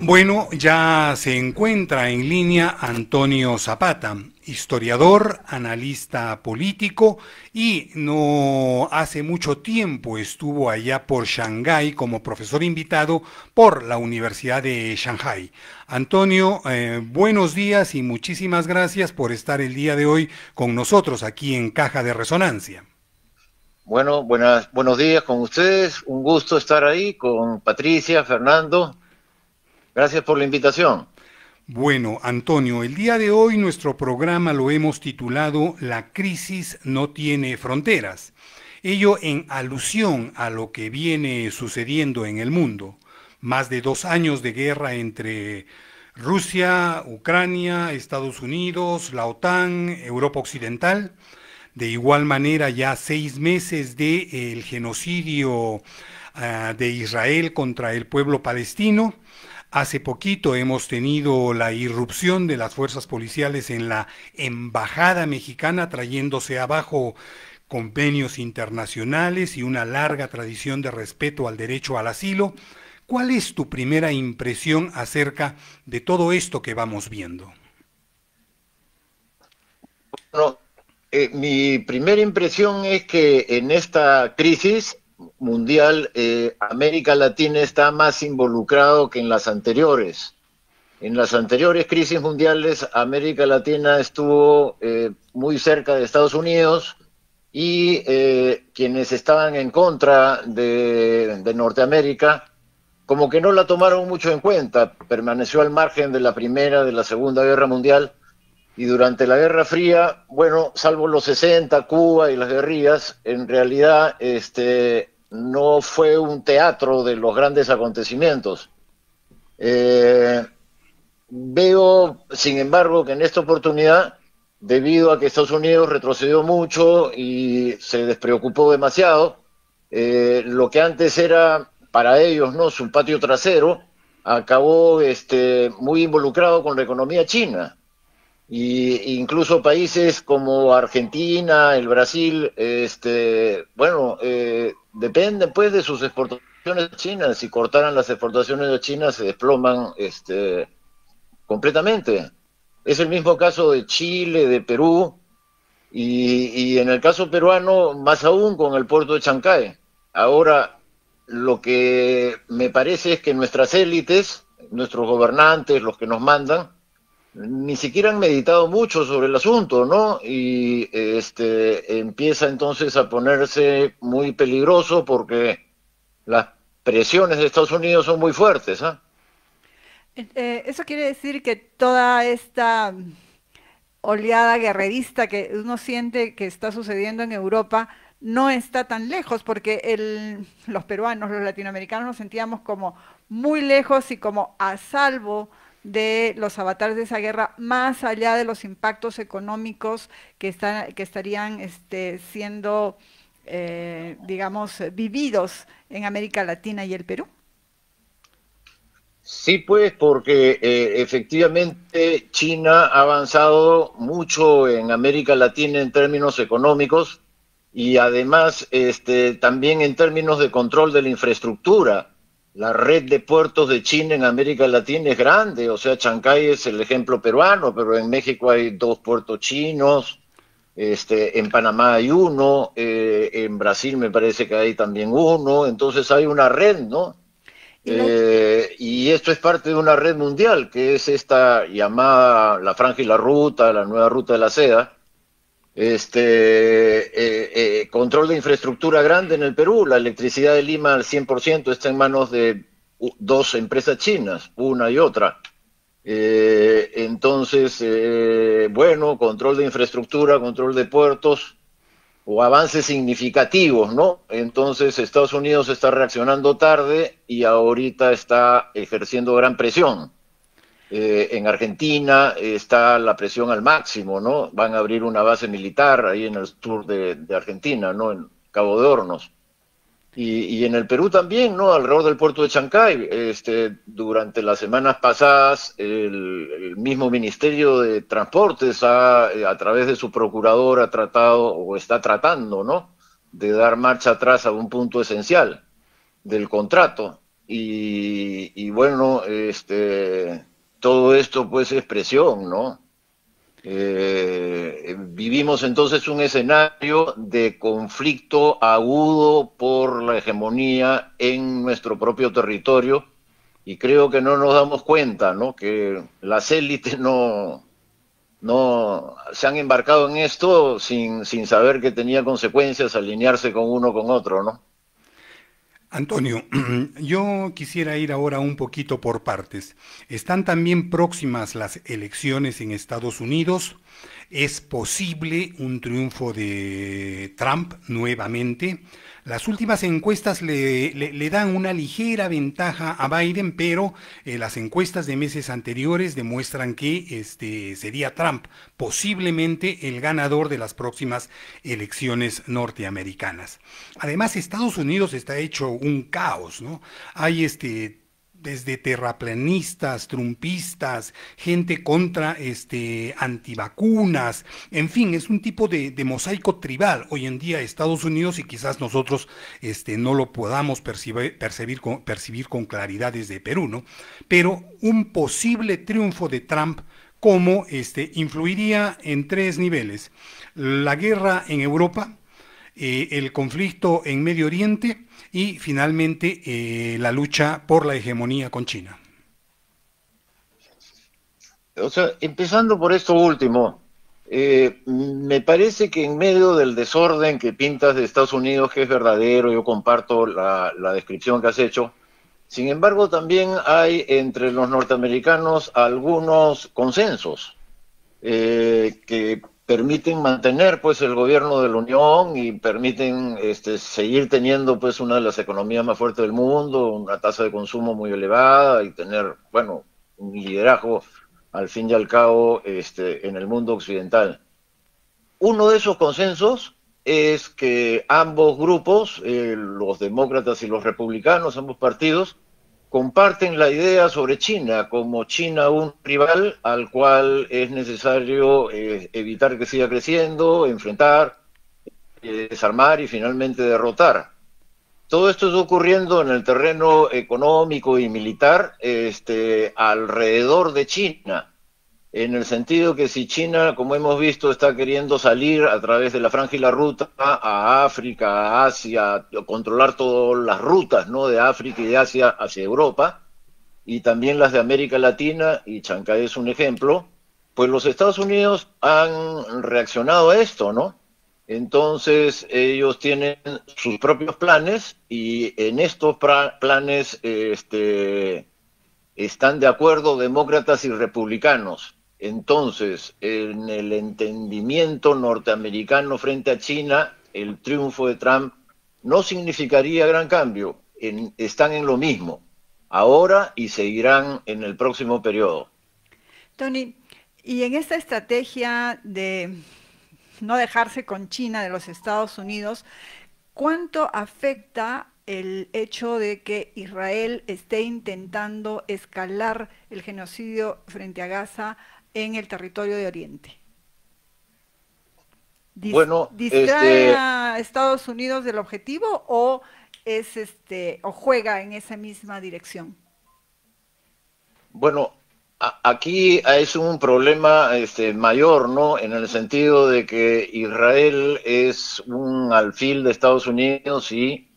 Bueno, ya se encuentra en línea Antonio Zapata, historiador, analista político y no hace mucho tiempo estuvo allá por Shanghái como profesor invitado por la Universidad de Shanghái. Antonio, buenos días y muchísimas gracias por estar el día de hoy con nosotros aquí en Caja de Resonancia. Bueno, buenos días con ustedes. Un gusto estar ahí con Patricia, Fernando. Gracias por la invitación. Bueno, Antonio, el día de hoy nuestro programa lo hemos titulado La crisis no tiene fronteras. Ello en alusión a lo que viene sucediendo en el mundo. Más de 2 años de guerra entre Rusia, Ucrania, Estados Unidos, la OTAN, Europa Occidental. De igual manera, ya 6 meses de el genocidio de Israel contra el pueblo palestino. Hace poquito hemos tenido la irrupción de las fuerzas policiales en la embajada mexicana, trayéndose abajo convenios internacionales y una larga tradición de respeto al derecho al asilo. ¿Cuál es tu primera impresión acerca de todo esto que vamos viendo? Bueno, mi primera impresión es que en esta crisis mundial, América Latina está más involucrado que en las anteriores. En las anteriores crisis mundiales, América Latina estuvo muy cerca de Estados Unidos y quienes estaban en contra de Norteamérica como que no la tomaron mucho en cuenta, permaneció al margen de la Primera, de la Segunda Guerra Mundial, y durante la Guerra Fría, bueno, salvo los 60, Cuba y las guerrillas, en realidad no fue un teatro de los grandes acontecimientos. Eh, Veo, sin embargo, que en esta oportunidad, debido a que Estados Unidos retrocedió mucho y se despreocupó demasiado, lo que antes era para ellos, ¿no?, su patio trasero, acabó muy involucrado con la economía china. Y incluso países como Argentina, el Brasil, bueno, dependen pues de sus exportaciones chinas. Si cortaran las exportaciones de China, se desploman completamente. Es el mismo caso de Chile, de Perú, y en el caso peruano, más aún con el puerto de Chancay. Ahora, lo que me parece es que nuestras élites, nuestros gobernantes, los que nos mandan, ni siquiera han meditado mucho sobre el asunto, ¿no? Y empieza entonces a ponerse muy peligroso porque las presiones de Estados Unidos son muy fuertes, ¿ah? Eso quiere decir que toda esta oleada guerrerista que uno siente que está sucediendo en Europa no está tan lejos, porque los peruanos, los latinoamericanos nos sentíamos como muy lejos y como a salvo de los avatares de esa guerra, más allá de los impactos económicos que estarían siendo, digamos, vividos en América Latina y el Perú. Sí, pues, porque efectivamente China ha avanzado mucho en América Latina en términos económicos y además también en términos de control de la infraestructura. La red de puertos de China en América Latina es grande, o sea, Chancay es el ejemplo peruano, pero en México hay dos puertos chinos, en Panamá hay uno, en Brasil me parece que hay también uno, entonces hay una red, ¿no? Y lo, Y esto es parte de una red mundial, que es esta llamada la Franja y la Ruta, la nueva ruta de la seda. Control de infraestructura grande en el Perú, la electricidad de Lima al 100% está en manos de dos empresas chinas, una y otra. Bueno, control de infraestructura, control de puertos, o avances significativos, ¿no? Entonces Estados Unidos está reaccionando tarde y ahorita está ejerciendo gran presión. En Argentina está la presión al máximo, ¿no? Van a abrir una base militar ahí en el sur de Argentina, ¿no? En Cabo de Hornos. Y en el Perú también, ¿no? Alrededor del puerto de Chancay. Durante las semanas pasadas, el mismo Ministerio de Transportes a través de su procurador ha tratado o está tratando, ¿no?, de dar marcha atrás a un punto esencial del contrato. y bueno, todo esto pues es presión, ¿no? Vivimos entonces un escenario de conflicto agudo por la hegemonía en nuestro propio territorio y creo que no nos damos cuenta, ¿no? Que las élites no se han embarcado en esto sin saber que tenía consecuencias alinearse con uno con otro, ¿no? Antonio, yo quisiera ir ahora un poquito por partes. Están también próximas las elecciones en Estados Unidos. ¿Es posible un triunfo de Trump nuevamente? Las últimas encuestas le dan una ligera ventaja a Biden, pero las encuestas de meses anteriores demuestran que sería Trump posiblemente el ganador de las próximas elecciones norteamericanas. Además, Estados Unidos está hecho un caos, ¿no? Hay desde terraplanistas, trumpistas, gente contra antivacunas, en fin, es un tipo de mosaico tribal hoy en día Estados Unidos y quizás nosotros no lo podamos percibir con claridad desde Perú, ¿no? Pero un posible triunfo de Trump como influiría en tres niveles: la guerra en Europa, el conflicto en Medio Oriente y finalmente la lucha por la hegemonía con China. O sea, empezando por esto último, me parece que en medio del desorden que pintas de Estados Unidos, que es verdadero, yo comparto la descripción que has hecho, sin embargo también hay entre los norteamericanos algunos consensos que permiten mantener pues el gobierno de la Unión y permiten seguir teniendo pues una de las economías más fuertes del mundo, una tasa de consumo muy elevada y tener, bueno, un liderazgo al fin y al cabo en el mundo occidental. Uno de esos consensos es que ambos grupos, los demócratas y los republicanos, ambos partidos, comparten la idea sobre China, como China un rival al cual es necesario evitar que siga creciendo, enfrentar, desarmar y finalmente derrotar. Todo esto está ocurriendo en el terreno económico y militar alrededor de China, en el sentido que si China, como hemos visto, está queriendo salir a través de la Franja y la Ruta a África, a Asia, controlar todas las rutas, ¿no?, de África y de Asia hacia Europa, y también las de América Latina, y Chancay es un ejemplo, pues los Estados Unidos han reaccionado a esto, ¿no? Entonces ellos tienen sus propios planes y en estos planes están de acuerdo demócratas y republicanos. Entonces, en el entendimiento norteamericano frente a China, el triunfo de Trump no significaría gran cambio. Están en lo mismo, ahora y seguirán en el próximo periodo. Tony, y en esta estrategia de no dejarse con China de los Estados Unidos, ¿cuánto afecta el hecho de que Israel esté intentando escalar el genocidio frente a Gaza en el territorio de Oriente? Bueno, ¿Distrae a Estados Unidos del objetivo o o juega en esa misma dirección? Bueno, aquí es un problema mayor, ¿no? En el sentido de que Israel es un alfil de Estados Unidos, sí,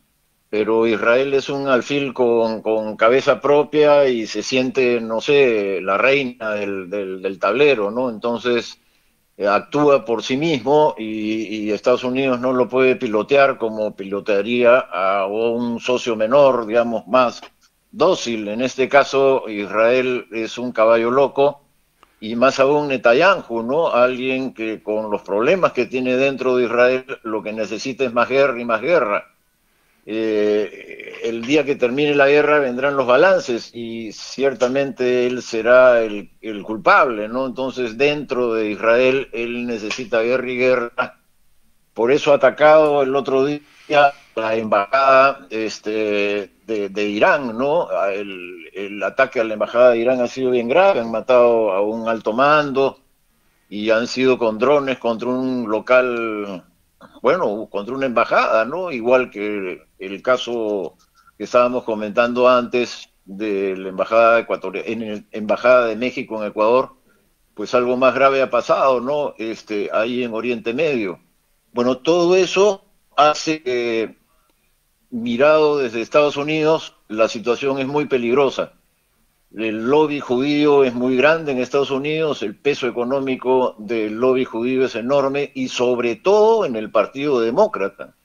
pero Israel es un alfil con cabeza propia y se siente, no sé, la reina del tablero, ¿no? Entonces actúa por sí mismo y Estados Unidos no lo puede pilotear como pilotearía a un socio menor, digamos, más dócil. En este caso, Israel es un caballo loco y más aún Netanyahu, ¿no? Alguien que con los problemas que tiene dentro de Israel lo que necesita es más guerra y más guerra. El día que termine la guerra vendrán los balances y ciertamente él será el culpable, ¿no? Entonces dentro de Israel él necesita guerra y guerra. Por eso ha atacado el otro día la embajada de Irán, ¿no? El ataque a la embajada de Irán ha sido bien grave, han matado a un alto mando y han sido con drones contra un local, bueno, contra una embajada, ¿no? Igual que el caso que estábamos comentando antes de la embajada en la embajada de México en Ecuador, pues algo más grave ha pasado, ¿no? Ahí en Oriente Medio. Bueno, todo eso hace que, mirado desde Estados Unidos, la situación es muy peligrosa. El lobby judío es muy grande en Estados Unidos, el peso económico del lobby judío es enorme y sobre todo en el Partido Demócrata.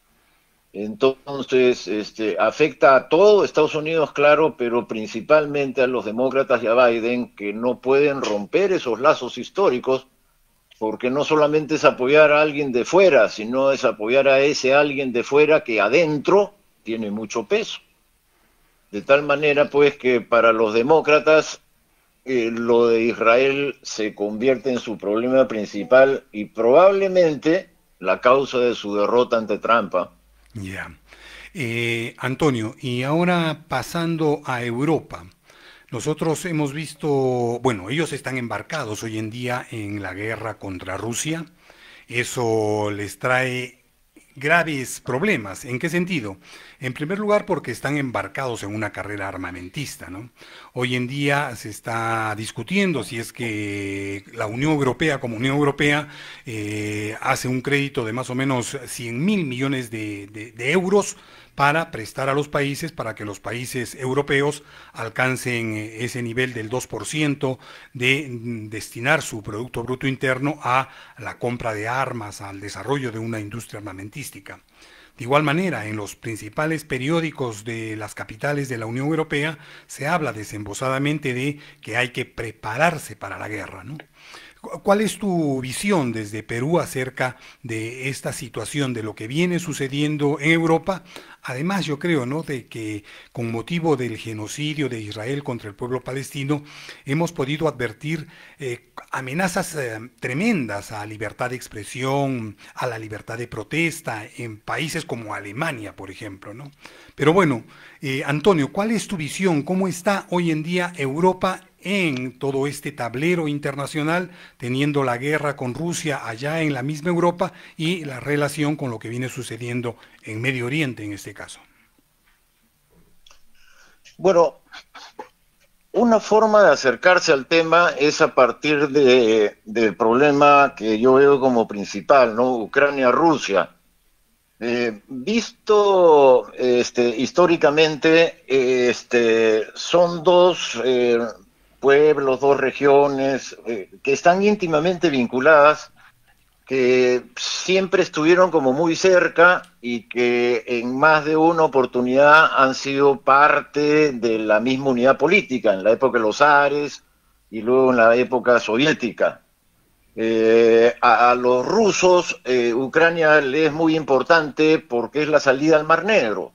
Entonces, afecta a todo Estados Unidos, claro, pero principalmente a los demócratas y a Biden, que no pueden romper esos lazos históricos, porque no solamente es apoyar a alguien de fuera, sino es apoyar a ese alguien de fuera que adentro tiene mucho peso. De tal manera, pues, que para los demócratas lo de Israel se convierte en su problema principal y probablemente la causa de su derrota ante Trump. Ya. Antonio, y ahora pasando a Europa, nosotros hemos visto, bueno, ellos están embarcados hoy en día en la guerra contra Rusia. Eso les trae graves problemas. ¿En qué sentido? En primer lugar, porque están embarcados en una carrera armamentista, ¿no? Hoy en día se está discutiendo si es que la Unión Europea, como Unión Europea, hace un crédito de más o menos 100.000 millones de euros para prestar a los países, para que los países europeos alcancen ese nivel del 2% de destinar su Producto Bruto Interno a la compra de armas, al desarrollo de una industria armamentística. De igual manera, en los principales periódicos de las capitales de la Unión Europea se habla desembosadamente de que hay que prepararse para la guerra, ¿no? ¿Cuál es tu visión desde Perú acerca de esta situación, de lo que viene sucediendo en Europa? Además, yo creo, ¿no?, de que con motivo del genocidio de Israel contra el pueblo palestino, hemos podido advertir amenazas tremendas a la libertad de expresión, a la libertad de protesta en países como Alemania, por ejemplo, ¿no? Pero bueno, Antonio, ¿cuál es tu visión? ¿Cómo está hoy en día Europa en todo este tablero internacional, teniendo la guerra con Rusia allá en la misma Europa y la relación con lo que viene sucediendo en Medio Oriente en este caso? Bueno, una forma de acercarse al tema es a partir del problema que yo veo como principal, ¿no? Ucrania-Rusia. Visto históricamente, son dos pueblos, dos regiones que están íntimamente vinculadas, que siempre estuvieron como muy cerca y que en más de una oportunidad han sido parte de la misma unidad política, en la época de los zares y luego en la época soviética. A los rusos, Ucrania les es muy importante porque es la salida al Mar Negro.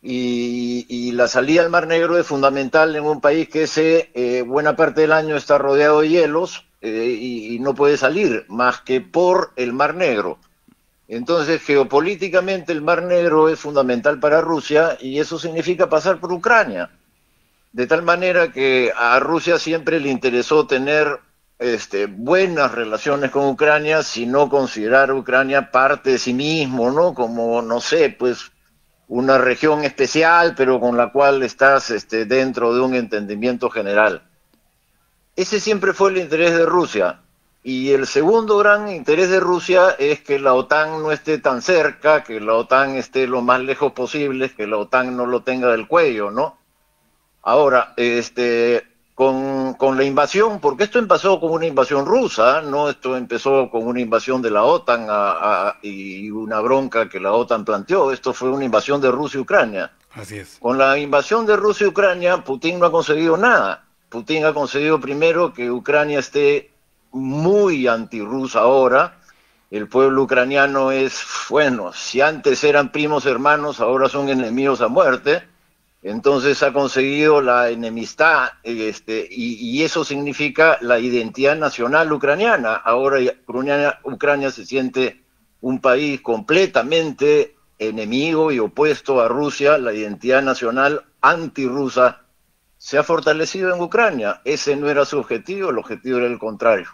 Y la salida al Mar Negro es fundamental en un país que buena parte del año está rodeado de hielos y no puede salir más que por el Mar Negro. Entonces, geopolíticamente el Mar Negro es fundamental para Rusia y eso significa pasar por Ucrania. De tal manera que a Rusia siempre le interesó tener buenas relaciones con Ucrania, sino considerar a Ucrania parte de sí mismo, ¿no? Como, no sé, pues una región especial, pero con la cual estás dentro de un entendimiento general. Ese siempre fue el interés de Rusia. Y el segundo gran interés de Rusia es que la OTAN no esté tan cerca, que la OTAN esté lo más lejos posible, que la OTAN no lo tenga del cuello, ¿no? Ahora, con la invasión, porque esto empezó con una invasión rusa, ¿no? Esto empezó con una invasión de la OTAN y una bronca que la OTAN planteó. Esto fue una invasión de Rusia y Ucrania. Así es. Con la invasión de Rusia y Ucrania, Putin no ha conseguido nada. Putin ha conseguido primero que Ucrania esté muy antirrusa ahora. El pueblo ucraniano es, bueno, si antes eran primos hermanos, ahora son enemigos a muerte. Entonces ha conseguido la enemistad y eso significa la identidad nacional ucraniana. Ahora Ucrania se siente un país completamente enemigo y opuesto a Rusia. La identidad nacional antirrusa se ha fortalecido en Ucrania. Ese no era su objetivo, el objetivo era el contrario.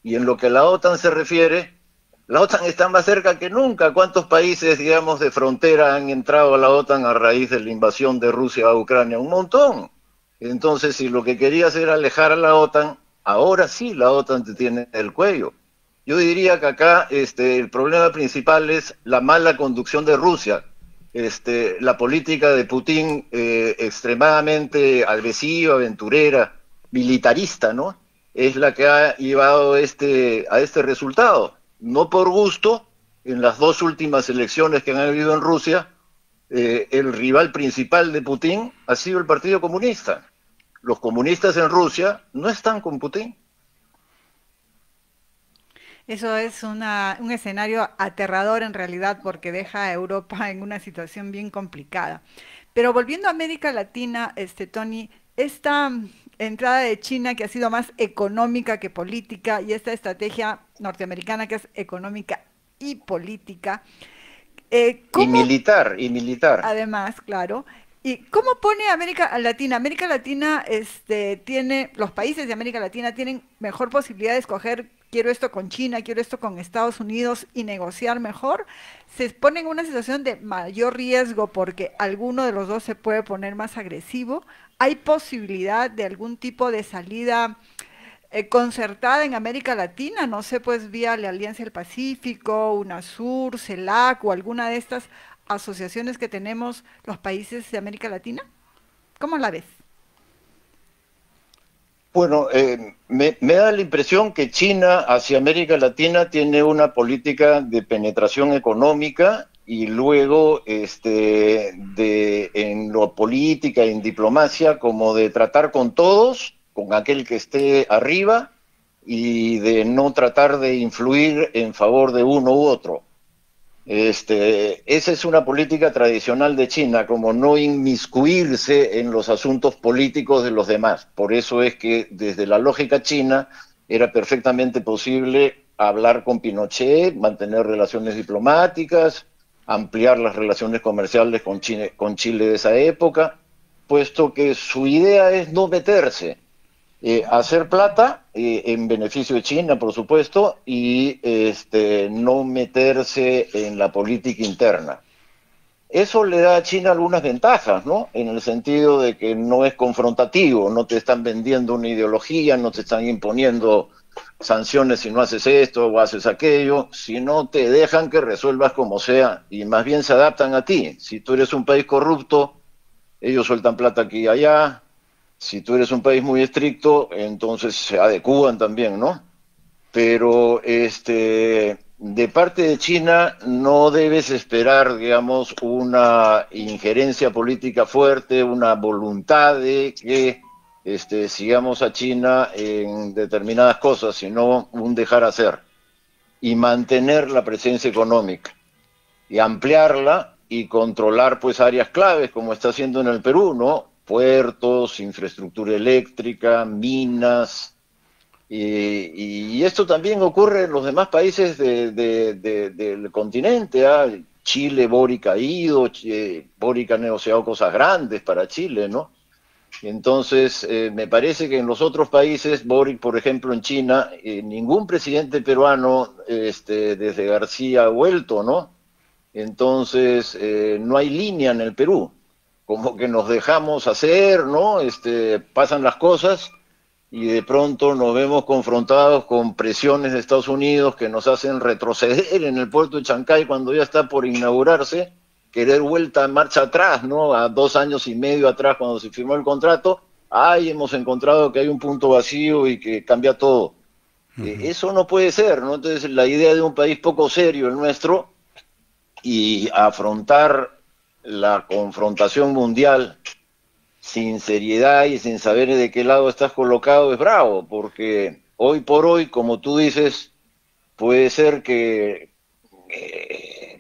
Y en lo que a la OTAN se refiere, La OTAN está más cerca que nunca. ¿Cuántos países, digamos, de frontera han entrado a la OTAN a raíz de la invasión de Rusia a Ucrania? Un montón. Entonces, si lo que querías era alejar a la OTAN, ahora sí la OTAN te tiene el cuello. Yo diría que acá el problema principal es la mala conducción de Rusia. La política de Putin extremadamente agresiva, aventurera, militarista, ¿no? Es la que ha llevado a este resultado. No por gusto, en las dos últimas elecciones que han habido en Rusia, el rival principal de Putin ha sido el Partido Comunista. Los comunistas en Rusia no están con Putin. Eso es un escenario aterrador en realidad porque deja a Europa en una situación bien complicada. Pero volviendo a América Latina, Tony, esta entrada de China que ha sido más económica que política y esta estrategia norteamericana que es económica y política, Y ¿cómo militar, y militar. además, claro. ¿Y cómo pone América Latina? América Latina, tiene, los países de América Latina tienen mejor posibilidad de escoger, quiero esto con China, quiero esto con Estados Unidos y negociar mejor. Se pone en una situación de mayor riesgo porque alguno de los dos se puede poner más agresivo. ¿Hay posibilidad de algún tipo de salida concertada en América Latina, no sé, pues vía la Alianza del Pacífico, UNASUR, CELAC o alguna de estas asociaciones que tenemos los países de América Latina? ¿Cómo la ves? Bueno, me da la impresión que China hacia América Latina tiene una política de penetración económica y luego en lo política y en diplomacia como de tratar con todos, con aquel que esté arriba y de no tratar de influir en favor de uno u otro. Esa es una política tradicional de China, como no inmiscuirse en los asuntos políticos de los demás. Por eso es que desde la lógica china era perfectamente posible hablar con Pinochet, mantener relaciones diplomáticas, ampliar las relaciones comerciales con Chile de esa época, puesto que su idea es no meterse, hacer plata en beneficio de China, por supuesto, y no meterse en la política interna. Eso le da a China algunas ventajas, ¿no? En el sentido de que no es confrontativo, no te están vendiendo una ideología, no te están imponiendo sanciones si no haces esto o haces aquello, sino te dejan que resuelvas como sea y más bien se adaptan a ti. Si tú eres un país corrupto, ellos sueltan plata aquí y allá. Si tú eres un país muy estricto, entonces se adecúan también, ¿no? Pero de parte de China no debes esperar, digamos, una injerencia política fuerte, una voluntad de que sigamos a China en determinadas cosas, sino un dejar hacer y mantener la presencia económica y ampliarla y controlar pues áreas claves como está haciendo en el Perú, ¿no? Puertos, infraestructura eléctrica, minas, y esto también ocurre en los demás países del continente. ¿Eh? Chile, Boric ha ido, Boric ha negociado cosas grandes para Chile, ¿no? Entonces, me parece que en los otros países, Boric, por ejemplo, en China, ningún presidente peruano desde García ha vuelto, ¿no? Entonces, no hay línea en el Perú, como que nos dejamos hacer, ¿no? Pasan las cosas y de pronto nos vemos confrontados con presiones de Estados Unidos que nos hacen retroceder en el puerto de Chancay cuando ya está por inaugurarse, querer vuelta, marcha atrás, ¿no? A 2 años y medio atrás cuando se firmó el contrato, hemos encontrado que hay un punto vacío y que cambia todo. Eso no puede ser, ¿no? Entonces la idea de un país poco serio, el nuestro, y afrontar la confrontación mundial sin seriedad y sin saber de qué lado estás colocado es bravo, porque hoy por hoy, como tú dices, puede ser que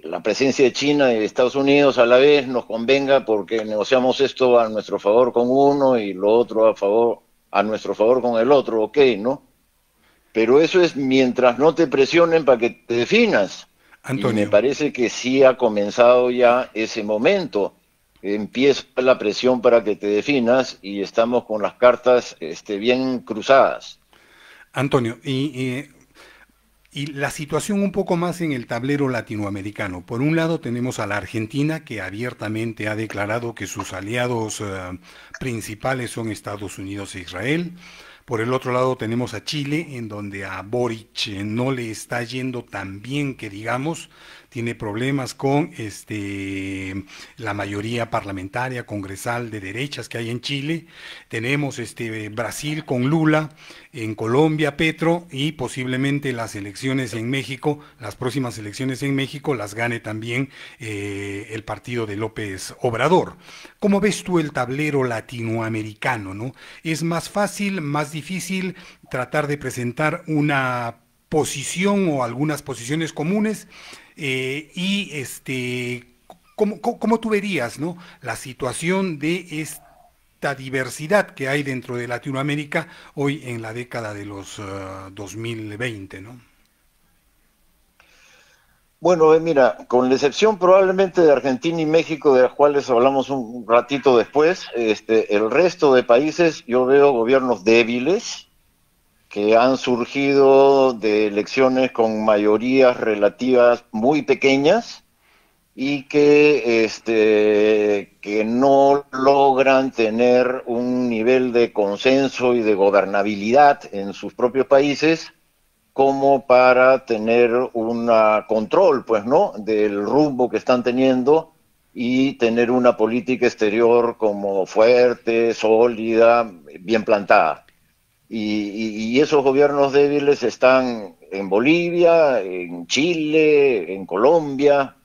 la presencia de China y de Estados Unidos a la vez nos convenga porque negociamos esto a nuestro favor con uno y lo otro a nuestro favor con el otro, ok, ¿no? Pero eso es mientras no te presionen para que te definas. Y me Antonio. parece que sí ha comenzado ya ese momento. Empieza la presión para que te definas y estamos con las cartas bien cruzadas. Antonio, Y la situación un poco más en el tablero latinoamericano. Por un lado tenemos a la Argentina, que abiertamente ha declarado que sus aliados principales son Estados Unidos e Israel. Por el otro lado tenemos a Chile, en donde a Boric no le está yendo tan bien que digamos, tiene problemas con la mayoría parlamentaria, congresal de derechas que hay en Chile. Tenemos Brasil con Lula, en Colombia Petro, y posiblemente las elecciones en México, las próximas elecciones en México las gane también el partido de López Obrador. ¿Cómo ves tú el tablero latinoamericano, no? ¿Es más fácil, más difícil tratar de presentar una posición o algunas posiciones comunes? ¿Cómo tú verías, ¿no?, la situación de esta diversidad que hay dentro de Latinoamérica hoy en la década de los 2020, ¿no? Bueno, mira, con la excepción probablemente de Argentina y México, de las cuales hablamos un ratito después, el resto de países yo veo gobiernos débiles que han surgido de elecciones con mayorías relativas muy pequeñas y que no logran tener un nivel de consenso y de gobernabilidad en sus propios países como para tener un control, pues, ¿no?, del rumbo que están teniendo y tener una política exterior como fuerte, sólida, bien plantada. Y esos gobiernos débiles están en Bolivia, en Chile, en Colombia,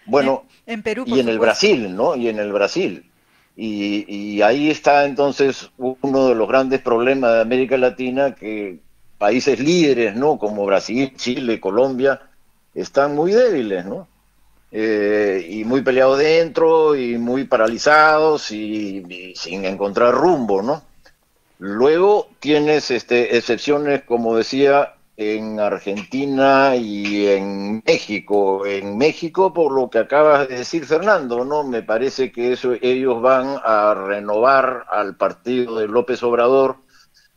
bueno, En Perú, y por en el supuesto. Brasil, ¿no? Y en el Brasil. Y ahí está entonces uno de los grandes problemas de América Latina, que países líderes, ¿no?, como Brasil, Chile, Colombia, están muy débiles, ¿no? Y muy peleados dentro y muy paralizados y sin encontrar rumbo, ¿no? Luego tienes excepciones, como decía, en Argentina y en México. En México, por lo que acabas de decir, Fernando, ¿no? Me parece que ellos van a renovar al partido de López Obrador.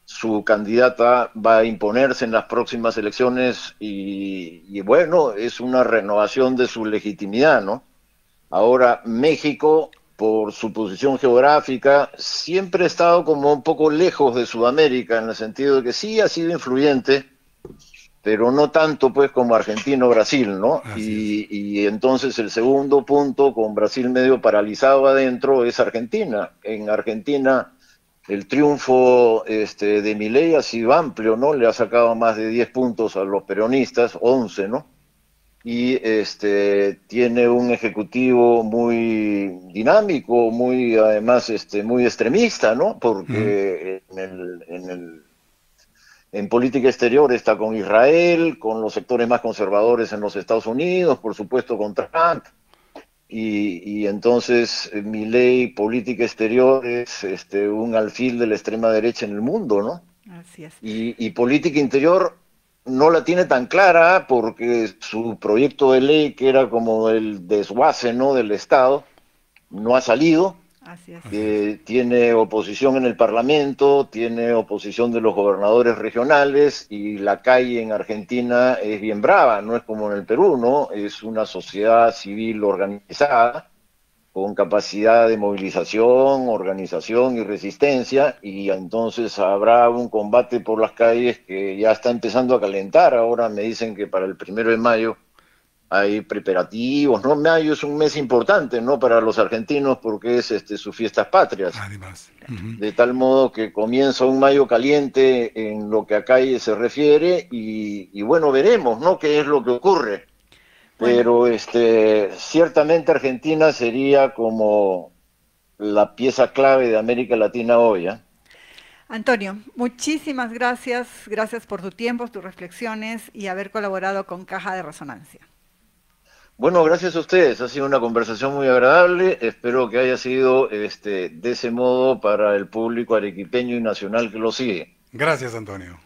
Su candidata va a imponerse en las próximas elecciones y bueno, es una renovación de su legitimidad, ¿no? Ahora, México, por su posición geográfica, siempre ha estado como un poco lejos de Sudamérica, en el sentido de que sí ha sido influyente, pero no tanto pues como Argentina o Brasil, ¿no? Así es. Y entonces el segundo punto, con Brasil medio paralizado adentro, es Argentina. En Argentina el triunfo de Milei ha sido amplio, ¿no? Le ha sacado más de 10 puntos a los peronistas, 11, ¿no? Y tiene un ejecutivo muy dinámico, muy además muy extremista, ¿no? Ujú. Porque en política exterior está con Israel, con los sectores más conservadores en los Estados Unidos, por supuesto con Trump, y entonces Milei, política exterior, es un alfil de la extrema derecha en el mundo, ¿no? Así es. Y política interior no la tiene tan clara porque su proyecto de ley, que era como el desguace, ¿no?, del Estado, no ha salido. Así es. Así es. Tiene oposición en el Parlamento, tiene oposición de los gobernadores regionales y la calle en Argentina es bien brava, no es como en el Perú, ¿no? Es una sociedad civil organizada con capacidad de movilización, organización y resistencia, y entonces habrá un combate por las calles que ya está empezando a calentar. Ahora me dicen que para el 1 de mayo hay preparativos, ¿no? Mayo es un mes importante, ¿no?, para los argentinos porque es sus fiestas patrias, Además. Ujú. de tal modo que comienza un mayo caliente en lo que a calle se refiere y bueno, veremos, ¿no?, qué es lo que ocurre. Bueno, Pero ciertamente Argentina sería como la pieza clave de América Latina hoy, ¿eh? Antonio, muchísimas gracias. Gracias por tu tiempo, tus reflexiones y haber colaborado con Caja de Resonancia. Bueno, gracias a ustedes. Ha sido una conversación muy agradable. Espero que haya sido de ese modo para el público arequipeño y nacional que lo sigue. Gracias, Antonio.